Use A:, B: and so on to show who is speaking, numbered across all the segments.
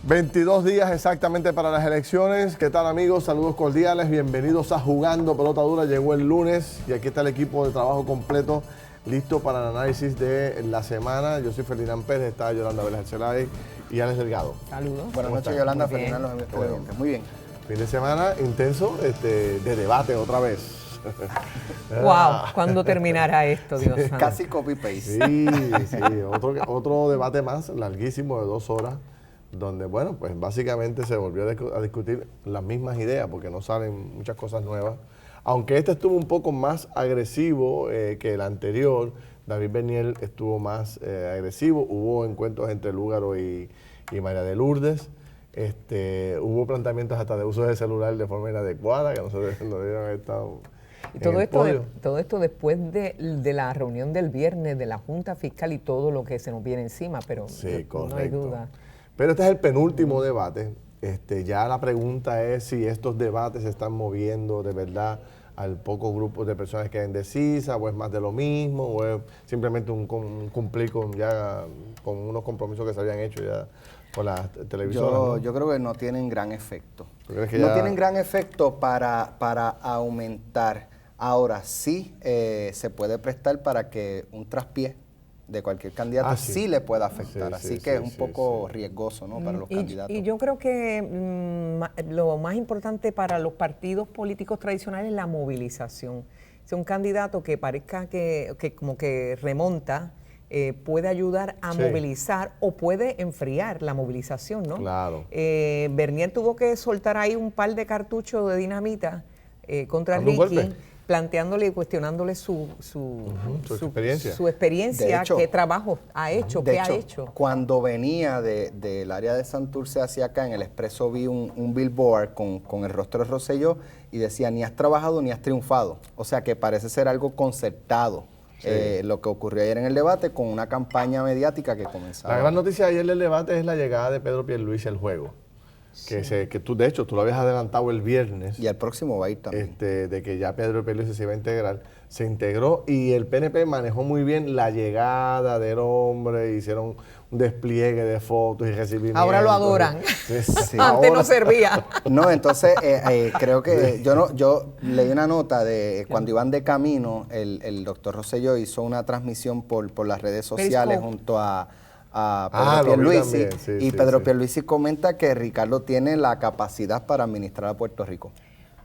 A: 22 días exactamente para las elecciones. ¿Qué tal, amigos? Saludos cordiales. Bienvenidos a Jugando Pelota Dura. Llegó el lunes y aquí está el equipo de trabajo completo listo para el análisis de la semana. Yo soy Ferdinand Pérez, está Yolanda Vélez Arcelay y Alex Delgado.
B: Saludos.
C: Buenas noches, Yolanda. Ferdinand, los amigos televidentes. Muy bien.
A: Fin de semana intenso de debate otra vez.
B: Wow, ¿cuándo terminará esto, Dios santo?
C: Casi copy-paste.
A: Sí, otro debate más larguísimo de 2 horas, donde, bueno, pues básicamente se volvió a discutir las mismas ideas, porque no salen muchas cosas nuevas. Aunque este estuvo un poco más agresivo que el anterior, David Bernier estuvo más agresivo, hubo encuentros entre Lúgaro y María de Lourdes, hubo planteamientos hasta de uso de celular de forma inadecuada, que no debieron haber estado.
B: Y todo esto después de la reunión del viernes de la Junta Fiscal y todo lo que se nos viene encima, pero
A: sí,
B: no hay duda.
A: Pero este es el penúltimo debate. Ya la pregunta es si estos debates se están moviendo de verdad al poco grupo de personas que hay indecisas, o es más de lo mismo, o es simplemente un cumplir con unos compromisos que se habían hecho ya con las televisoras.
C: Yo creo que no tienen gran efecto.
A: Tienen
C: gran efecto para aumentar. Ahora sí se puede prestar para que un traspié de cualquier candidato sí le pueda afectar. Así que es un poco riesgoso, ¿no?, para los candidatos.
B: Y yo creo que lo más importante para los partidos políticos tradicionales es la movilización. Si un candidato que parezca que como que remonta, puede ayudar a movilizar o puede enfriar la movilización, ¿no?
A: Claro.
B: Bernier tuvo que soltar ahí un par de cartuchos de dinamita contra Ricky, planteándole y cuestionándole su experiencia,
C: hecho,
B: qué trabajo ha hecho, qué ha hecho.
C: Cuando venía del área de Santurce hacia acá, en el Expreso vi un billboard con el rostro de Rosselló y decía, ni has trabajado ni has triunfado. O sea que parece ser algo concertado. Lo que ocurrió ayer en el debate con una campaña mediática que comenzaba.
A: La gran noticia de ayer del debate es la llegada de Pedro Pierluisi al juego. Que tú, de hecho, tú lo habías adelantado el viernes.
C: Y el próximo va a ir también.
A: De que ya Pedro Pierluisi se iba a integrar. Se integró y el PNP manejó muy bien la llegada del hombre, hicieron un despliegue de fotos y recibimientos.
B: Ahora lo adoran.
A: Sí,
B: antes no servía.
C: No, entonces creo que yo leí una nota de cuando iban de camino, el doctor Rosselló hizo una transmisión por las redes sociales junto a Pedro Pierluisi, Pedro Pierluisi comenta que Ricardo tiene la capacidad para administrar a Puerto Rico.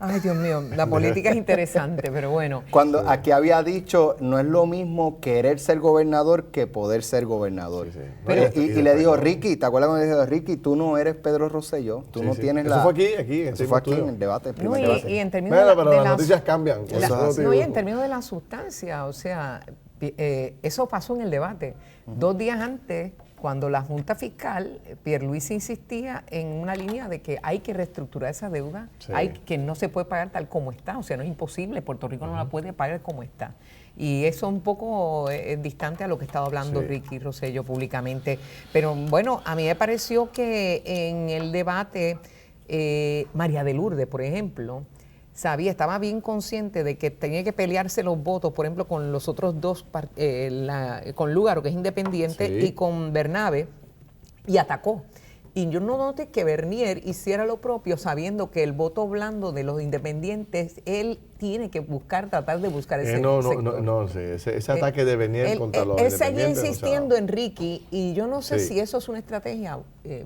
B: Ay, Dios mío, la política es interesante, pero bueno.
C: Cuando aquí había dicho, no es lo mismo querer ser gobernador que poder ser gobernador. Pero, y le dijo, Ricky, ¿te acuerdas cuando le dijo, Ricky, tú no eres Pedro Rosselló, tú no tienes
A: Eso fue aquí.
C: Eso fue aquí en el debate.
B: Y en términos
A: pero las noticias cambian.
B: Y en términos de la sustancia, o sea, eso pasó en el debate. 2 días antes, cuando la Junta Fiscal, Pierluisi insistía en una línea de que hay que reestructurar esa deuda, que no se puede pagar tal como está, o sea, no es imposible, Puerto Rico no la puede pagar como está. Y eso un poco distante a lo que estaba hablando Ricky Rosselló públicamente. Pero bueno, a mí me pareció que en el debate, María de Lourdes, por ejemplo, estaba bien consciente de que tenía que pelearse los votos, por ejemplo, con los otros dos, con Lúgaro, que es independiente, y con Bernabe, y atacó. Y yo no noté que Bernier hiciera lo propio, sabiendo que el voto blando de los independientes, él tiene que tratar de buscar ese sector.
A: Ese ataque de Bernier contra los independientes.
B: Él seguía insistiendo en Ricky, y yo no sé si eso es una estrategia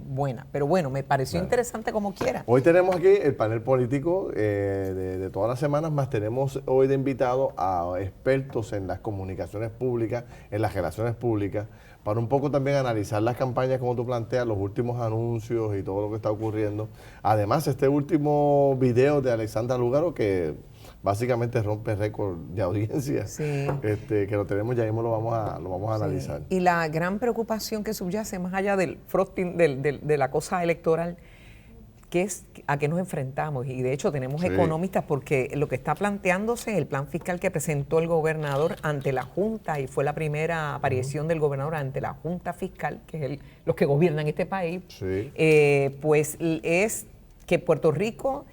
B: buena, pero bueno, me pareció interesante como quiera.
A: Hoy tenemos aquí el panel político de todas las semanas, más tenemos hoy de invitado a expertos en las comunicaciones públicas, en las relaciones públicas, para un poco también analizar las campañas como tú planteas, los últimos anuncios y todo lo que está ocurriendo. Además, este último video de Alexandra Lúgaro, que básicamente rompe récord de audiencia, que lo tenemos, ya mismo lo vamos a analizar.
B: Y la gran preocupación que subyace, más allá del frosting, de la cosa electoral, que es a qué nos enfrentamos. Y de hecho tenemos economistas, porque lo que está planteándose, el plan fiscal que presentó el gobernador ante la Junta, y fue la primera aparición del gobernador ante la Junta Fiscal, que es los que gobiernan este país, pues es que Puerto Rico,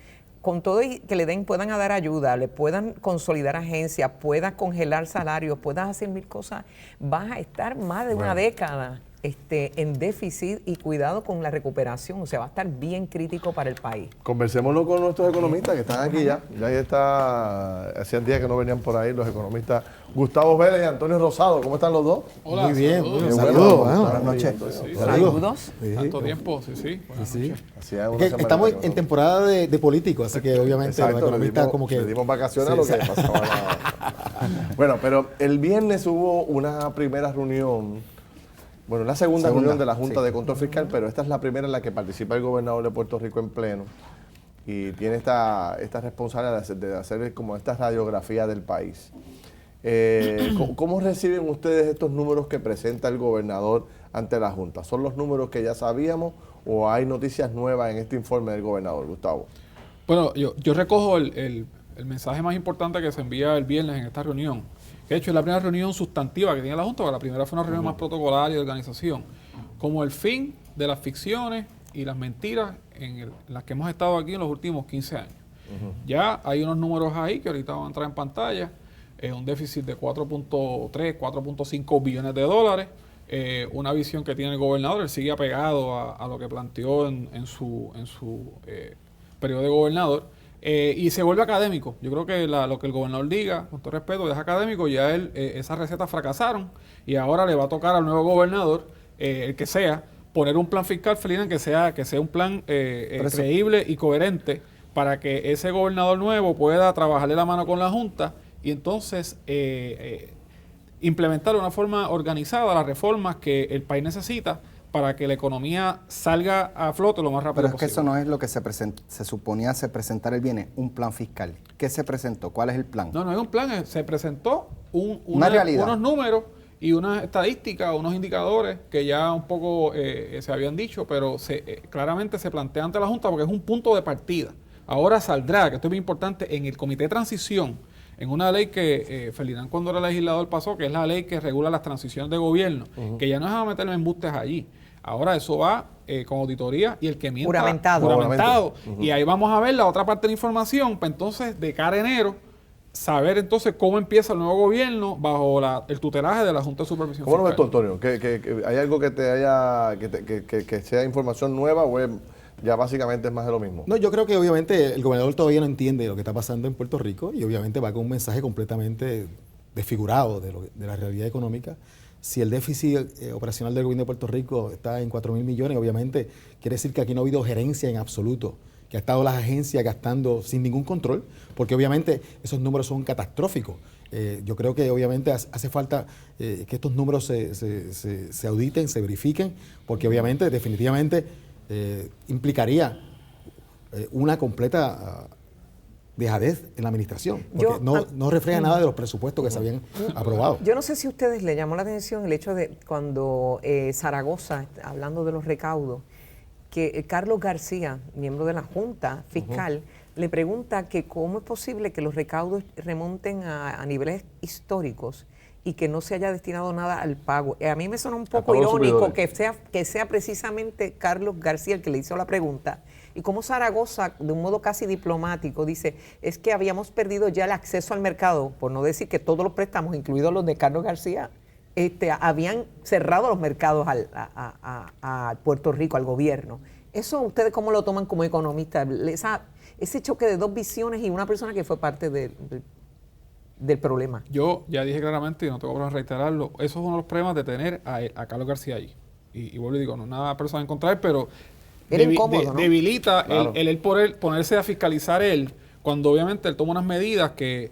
B: con todo y que puedan dar ayuda, le puedan consolidar agencias, puedan congelar salarios, puedan hacer 1000 cosas, vas a estar más de una década en déficit y cuidado con la recuperación, o sea, va a estar bien crítico para el país.
A: Conversémoslo con nuestros economistas que están aquí ya. Ya está, hacían días que no venían por ahí los economistas Gustavo Vélez y Antonio Rosado. ¿Cómo están los dos?
D: Hola,
E: Muy bien,
D: saludos.
E: saludos.
C: Buenas noches.
B: Saludos.
D: Tanto tiempo, sí. Buenas noches.
A: Hacía una
E: Que
A: semana
E: estamos
A: que no-
E: en temporada de políticos, así que obviamente
A: Exacto,
E: los economistas como que...
A: le dimos vacaciones a lo que pasaba. Bueno, pero el viernes hubo una primera reunión, bueno, la segunda reunión de la Junta de Control Fiscal, pero esta es la primera en la que participa el gobernador de Puerto Rico en pleno y tiene esta responsabilidad de hacer como esta radiografía del país. ¿Cómo reciben ustedes estos números que presenta el gobernador ante la Junta? ¿Son los números que ya sabíamos o hay noticias nuevas en este informe del gobernador, Gustavo?
D: Bueno, yo recojo el mensaje más importante que se envía el viernes en esta reunión. De hecho, es la primera reunión sustantiva que tiene la Junta, porque la primera fue una reunión más protocolaria de organización. Como el fin de las ficciones y las mentiras en las que hemos estado aquí en los últimos 15 años. Ya hay unos números ahí que ahorita van a entrar en pantalla. Un déficit de 4.3, 4.5 billones de dólares. Una visión que tiene el gobernador. Él sigue apegado a lo que planteó en su periodo de gobernador. Y se vuelve académico. Yo creo que lo que el gobernador diga, con todo respeto, es académico. Ya esas recetas fracasaron y ahora le va a tocar al nuevo gobernador, el que sea, poner un plan fiscal, Felina, que sea un plan creíble y coherente para que ese gobernador nuevo pueda trabajarle la mano con la Junta y entonces implementar de una forma organizada las reformas que el país necesita para que la economía salga a flote lo más rápido
C: Pero es
D: posible.
C: que eso no es lo que se suponía presentar el viernes, un plan fiscal. ¿Qué se presentó? ¿Cuál es el plan?
D: No es un plan, se presentó
C: Una realidad.
D: unos números y unas estadísticas, unos indicadores que ya un poco se habían dicho, pero claramente se plantea ante la Junta porque es un punto de partida. Ahora saldrá, que esto es muy importante, en el Comité de Transición, en una ley que Ferdinand cuando era legislador pasó, que es la ley que regula las transiciones de gobierno, que ya no es a meterle embustes allí. Ahora eso va con auditoría y el que mienta juramentado. Y ahí vamos a ver la otra parte de la información, para entonces de cara a enero saber entonces cómo empieza el nuevo gobierno bajo el tutelaje de la Junta de Supervisión
A: ¿Cómo lo ves tú,
D: Fiscal.
A: Antonio? ¿Que hay algo que te haya que sea información nueva o ya básicamente es más de lo mismo?
E: No, yo creo que obviamente el gobernador todavía no entiende lo que está pasando en Puerto Rico y obviamente va con un mensaje completamente desfigurado de la realidad económica. Si el déficit operacional del gobierno de Puerto Rico está en 4.000 millones, obviamente quiere decir que aquí no ha habido gerencia en absoluto, que ha estado las agencias gastando sin ningún control, porque obviamente esos números son catastróficos. Yo creo que obviamente hace falta que estos números se auditen, se verifiquen, porque obviamente definitivamente implicaría una completa dejadez en la administración, porque no refleja nada de los presupuestos que se habían aprobado.
B: Yo no sé si a ustedes le llamó la atención el hecho de cuando Zaragoza, hablando de los recaudos, que Carlos García, miembro de la Junta Fiscal, le pregunta que cómo es posible que los recaudos remonten a niveles históricos y que no se haya destinado nada al pago. A mí me suena un poco irónico que sea precisamente Carlos García el que le hizo la pregunta. Y como Zaragoza, de un modo casi diplomático, dice, es que habíamos perdido ya el acceso al mercado, por no decir que todos los préstamos, incluidos los de Carlos García, habían cerrado los mercados a Puerto Rico, al gobierno. ¿Eso ustedes cómo lo toman como economistas? Ese choque de dos visiones y una persona que fue parte del problema.
D: Yo ya dije claramente, y no tengo problema en reiterarlo, eso es uno de los problemas de tener a Carlos García allí. Y vuelvo y digo, no nada personal en contra de él, pero
B: Era incómodo, ¿no?
D: debilita
A: Claro.
D: el ponerse a fiscalizar él, cuando obviamente él toma unas medidas que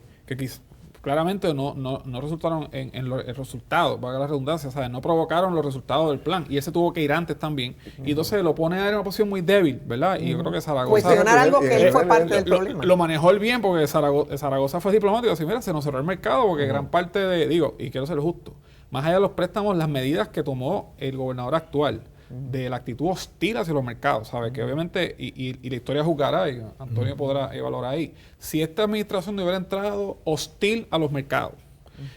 D: claramente no resultaron en el resultado, valga la redundancia, ¿sabes? No provocaron los resultados del plan. Y ese tuvo que ir antes también. Y entonces lo pone a él en una posición muy débil, ¿verdad? Y yo creo que Zaragoza...
B: Cuestionar algo que él fue parte del
D: Lo
B: problema.
D: manejó él bien porque Zaragoza fue diplomático. Así, mira, se nos cerró el mercado porque gran parte y quiero ser justo, más allá de los préstamos, las medidas que tomó el gobernador actual, de la actitud hostil hacia los mercados, ¿sabes? Que obviamente, y la historia juzgará, y Antonio podrá evaluar ahí, si esta administración no hubiera entrado hostil a los mercados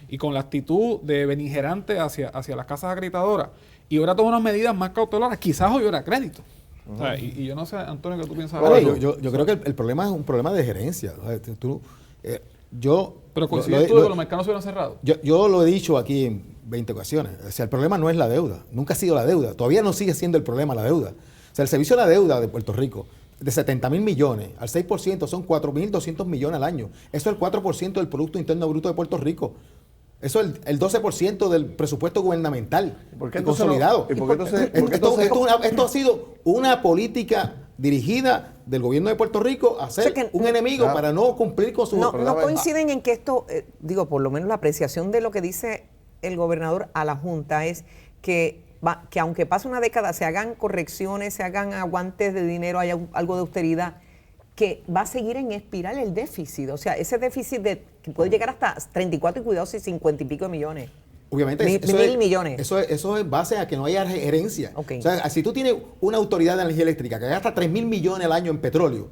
D: y con la actitud de beligerante hacia las casas acreditadoras y hubiera tomado unas medidas más cautelares, quizás hoy hubiera crédito. O sea, y yo no sé, Antonio, ¿qué tú piensas?
E: Ahora,
D: de eso?
E: yo creo que el problema es un problema de gerencia. O sea,
D: Pero coincides tú de que los mercados se hubieran cerrado.
E: Yo lo he dicho aquí 20 ocasiones. O sea, el problema no es la deuda, nunca ha sido la deuda, todavía no sigue siendo el problema la deuda. O sea, el servicio de la deuda de Puerto Rico, de 70.000 millones al 6% son 4.200 millones al año. Eso es el 4% del Producto Interno Bruto de Puerto Rico. Eso es el 12% del presupuesto gubernamental consolidado. Esto ha sido una política dirigida del gobierno de Puerto Rico a ser un enemigo para no cumplir con su...
B: No coinciden en que esto, por lo menos la apreciación de lo que dice el gobernador a la Junta es que aunque pase una década, se hagan correcciones, se hagan aguantes de dinero, haya algo de austeridad, que va a seguir en espiral el déficit. O sea, ese déficit que puede llegar hasta 34 y cuidados y 50 y pico de millones.
E: Obviamente,
B: mil millones.
E: Eso es base a que no haya gerencia.
B: Okay.
E: O sea, si tú tienes una autoridad de energía eléctrica que gasta 3.000 millones al año en petróleo,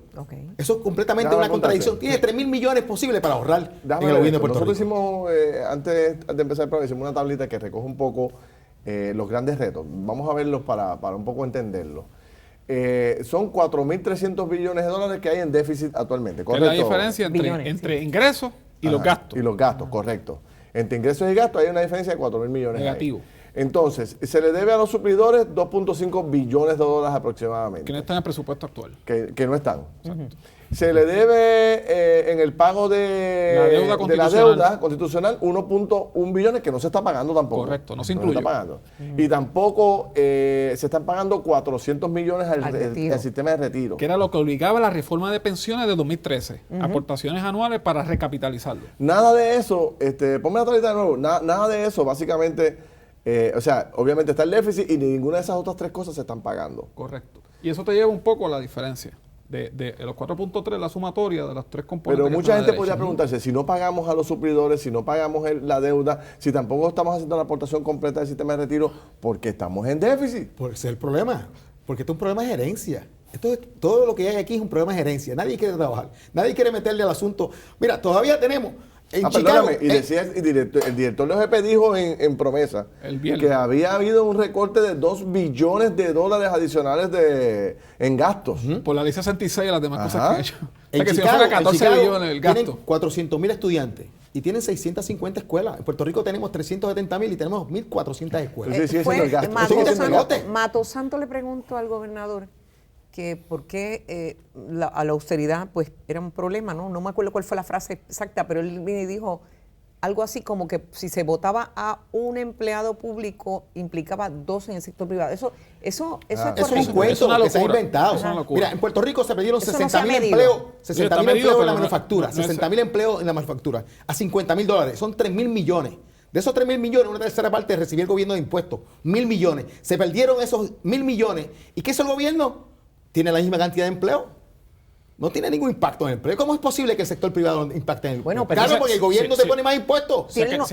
E: eso es completamente una contradicción. Tiene 3.000 millones posibles para ahorrar en el gobierno de Puerto Rico.
A: Nosotros hicimos, antes de empezar el programa, hicimos una tablita que recoge un poco los grandes retos. Vamos a verlos para un poco entenderlos. Son 4.300 billones de dólares que hay en déficit actualmente, ¿correcto?
D: Es la diferencia entre ingresos y los gastos.
A: Y los gastos, correcto. Entre ingresos y gastos hay una diferencia de 4.000 millones.
D: Negativo.
A: Ahí. Entonces, se le debe a los suplidores 2.5 billones de dólares aproximadamente.
D: Que no están en el presupuesto actual.
A: Que no están. Se le debe en el pago de la deuda constitucional 1.1 billones que no se está pagando tampoco.
D: Correcto, no se incluye.
A: No se está pagando. Y tampoco se están pagando 400 millones al sistema de retiro.
D: Que era lo que obligaba a la reforma de pensiones de 2013. Aportaciones anuales para recapitalizarlo.
A: Nada de eso, ponme la tablita de nuevo, nada de eso básicamente, o sea, obviamente está el déficit y ninguna de esas otras tres cosas se están pagando.
D: Correcto. Y eso te lleva un poco a la diferencia. De los 4.3, la sumatoria de las tres componentes.
A: Pero mucha gente podría preguntarse, si no pagamos a los suplidores, si no pagamos la deuda, si tampoco estamos haciendo la aportación completa del sistema de retiro, ¿por qué estamos en déficit?
E: Ese es el problema, porque esto es un problema de gerencia. Todo lo que hay aquí es un problema de gerencia. Nadie quiere trabajar, nadie quiere meterle al asunto. Mira, todavía tenemos... En Chicago,
A: y decía el director de OGP dijo en promesa que había habido un recorte de 2 billones de dólares adicionales en gastos.
D: Por la ley 66 y las demás cosas que han hecho.
E: En
D: que
E: Chicago,
D: si fuera 14 billones el gasto.
E: Tienen 400.000 estudiantes y tienen 650 escuelas. En Puerto Rico tenemos 370.000 y tenemos 1.400 escuelas.
B: Mato Santo le preguntó al gobernador que por qué a la austeridad pues era un problema, ¿no? No me acuerdo cuál fue la frase exacta, pero él vino y dijo algo así como que si se votaba a un empleado público implicaba 2 en el sector privado. Eso es
E: un cuento que se ha inventado. Mira, en Puerto Rico se perdieron 60.000 empleos, 60.000 empleos en la manufactura, 60.000 empleos en la manufactura, a $50.000. Son 3.000 millones. De esos 3.000 millones, una tercera parte recibió el gobierno de impuestos, 1.000 millones. Se perdieron esos 1.000 millones. ¿Y qué hizo el gobierno? Tiene la misma cantidad de empleo. No tiene ningún impacto en el empleo. ¿Cómo es posible que el sector privado impacte en el empleo? Claro, porque el gobierno te pone más impuestos.
B: Tiene la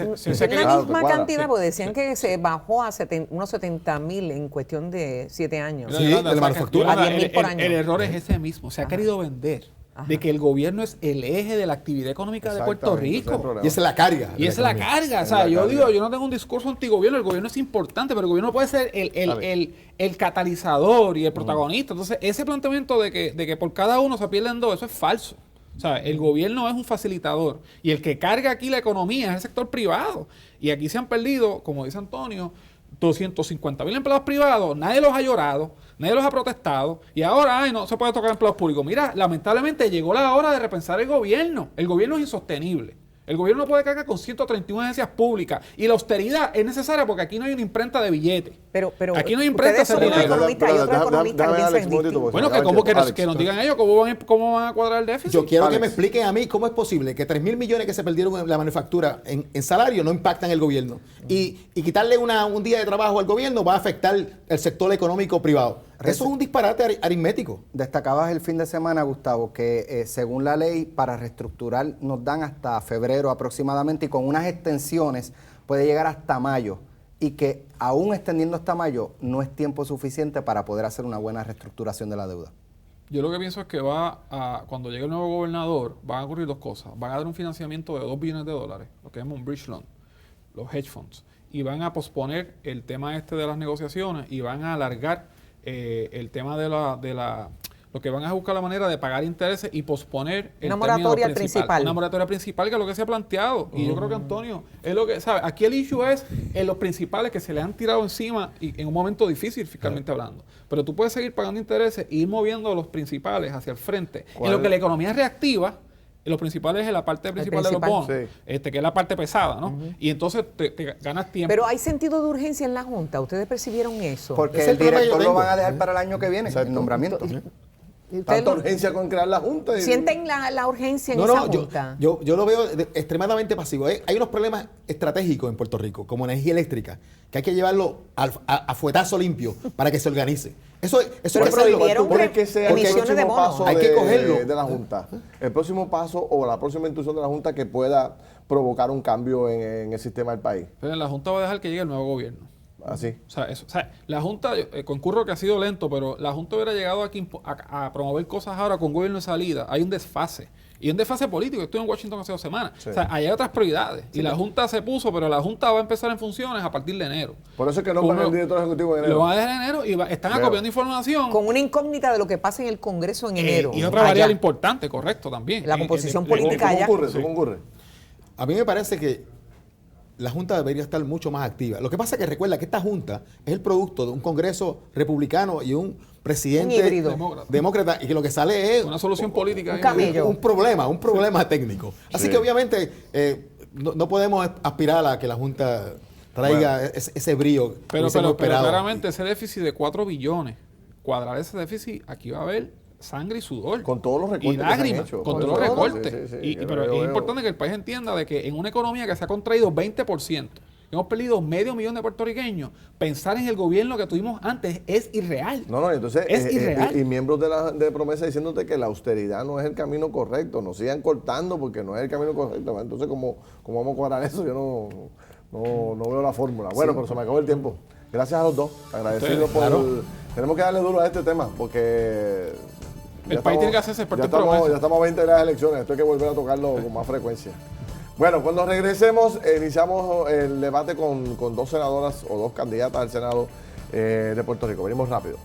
B: misma cantidad, porque decían que se bajó a unos 70.000 en cuestión de 7 años.
E: Sí, de la manufactura.
B: A 10.000 por año.
D: El error es ese mismo. Se ha querido vender de que el gobierno es el eje de la actividad económica de Puerto Rico.
E: Y esa es la carga.
D: Y esa es la carga. O sea, yo digo, yo no tengo un discurso antigobierno, el gobierno es importante, pero el gobierno puede ser el catalizador y el protagonista. Entonces, ese planteamiento de que por cada uno se pierden 2, eso es falso. O sea, el gobierno es un facilitador y el que carga aquí la economía es el sector privado. Y aquí se han perdido, como dice Antonio, 250.000 empleados privados, nadie los ha llorado, nadie los ha protestado y ahora no se puede tocar empleados públicos. Mira, lamentablemente llegó la hora de repensar el gobierno. El gobierno es insostenible. El gobierno no puede cargar con 131 agencias públicas y la austeridad es necesaria porque aquí no hay una imprenta de billetes.
B: Pero
D: aquí no hay imprenta de dinero. Bueno, que nos digan ellos cómo van a cuadrar el déficit.
E: Yo quiero que me expliquen a mí cómo es posible que 3.000 millones que se perdieron en la manufactura en salario no impactan el gobierno. Y quitarle un día de trabajo al gobierno va a afectar el sector económico privado. Eso es un disparate aritmético.
C: Destacabas el fin de semana, Gustavo, que según la ley para reestructurar nos dan hasta febrero aproximadamente y con unas extensiones puede llegar hasta mayo y que aún extendiendo hasta mayo no es tiempo suficiente para poder hacer una buena reestructuración de la deuda.
D: Yo lo que pienso es que cuando llegue el nuevo gobernador van a ocurrir 2 cosas. Van a dar un financiamiento de $2 billones, lo que llamamos un bridge loan, los hedge funds, y van a posponer el tema de las negociaciones y van a alargar el tema de la lo que van a buscar la manera de pagar intereses y posponer el
B: Una
D: término
B: moratoria principal.
D: Una moratoria principal, que es lo que se ha planteado. Y yo creo que, Antonio, es lo que, ¿sabe? Aquí el issue es en los principales que se le han tirado encima y en un momento difícil fiscalmente hablando. Pero tú puedes seguir pagando intereses e ir moviendo los principales hacia el frente. En lo que la economía es reactiva, los principales es la parte principal de los bonos, que es la parte pesada, ¿no? Y entonces te ganas tiempo.
B: Pero hay sentido de urgencia en la Junta. ¿Ustedes percibieron eso?
C: Porque
E: Ese
C: el
E: problema
C: director
E: yo
C: lo van
E: tengo.
C: a dejar para el año que viene, el nombramiento.
B: ¿Ustedes
A: Tanta
B: lo-
A: urgencia con crear la Junta.
B: sienten la urgencia en
E: No,
B: esa
E: no,
B: Junta?
E: yo lo veo extremadamente pasivo. Hay unos problemas estratégicos en Puerto Rico, como energía eléctrica, que hay que llevarlo a fuetazo limpio para que se organice. Eso hay que
B: Pero
E: hacerlo.
B: prohibieron
A: ¿Cuál es que sea el
B: emisiones de
A: próximo
B: bonos.
A: paso
E: Hay que cogerlo.
A: de la Junta? El próximo paso o la próxima instrucción de la Junta que pueda provocar un cambio en el sistema del país.
D: Pero la Junta va a dejar que llegue el nuevo gobierno.
A: Así.
D: O sea, la Junta, concurro que ha sido lento, pero la Junta hubiera llegado aquí a promover cosas ahora con gobierno de salida. Hay un desfase. Y un desfase político. Estuve en Washington hace 2 semanas.
A: Sí.
D: O sea, hay otras prioridades. Y la Junta se puso, pero la Junta va a empezar en funciones a partir de enero.
A: Por eso es que nombran el director ejecutivo de
D: Lo
A: enero.
D: van a dejar en enero y están
A: Veo.
D: acopiando información.
B: Con una incógnita de lo que pasa en el Congreso en enero.
D: Y otra
B: allá.
D: variable importante, correcto, también.
B: La composición
D: de-
B: política allá.
A: ¿Eso concurre?
E: A mí me parece que la Junta debería estar mucho más activa. Lo que pasa es que recuerda que esta Junta es el producto de un Congreso republicano y un presidente
B: Un híbrido.
E: demócrata, y que lo que sale es
D: Una solución política.
B: un camello.
E: un problema técnico. Así
A: Sí.
E: que obviamente no podemos aspirar a que la Junta traiga ese brío que
D: Pero
E: hubiésemos esperado.
D: claramente ese déficit de 4 billones, cuadrar ese déficit, aquí va a haber sangre y sudor.
A: Con todos los recortes
D: y
A: que se han
D: lágrimas,
A: hecho.
D: con
A: Por
D: todos los
A: eso,
D: recortes.
A: sí, sí, sí,
D: Pero
A: veo.
D: es importante que el país entienda de que en una economía que se ha contraído 20%, hemos perdido 500,000 de puertorriqueños, pensar en el gobierno que tuvimos antes es irreal.
A: No, entonces,
D: Es irreal.
A: y miembros de Promesa diciéndote que la austeridad no es el camino correcto, nos sigan cortando porque no es el camino correcto. Entonces, ¿cómo vamos a cuadrar eso? Yo no veo la fórmula. Bueno, pero se me acabó el tiempo. Gracias a los dos. Agradecidos por...
E: claro.
A: Tenemos que darle duro a este tema porque...
D: El país tiene que hacerse experto en promesa.
A: ya estamos a 20 de las elecciones. Esto hay que volver a tocarlo con más frecuencia. Bueno, cuando regresemos, iniciamos el debate con 2 senadoras o 2 candidatas al Senado de Puerto Rico. Venimos rápido.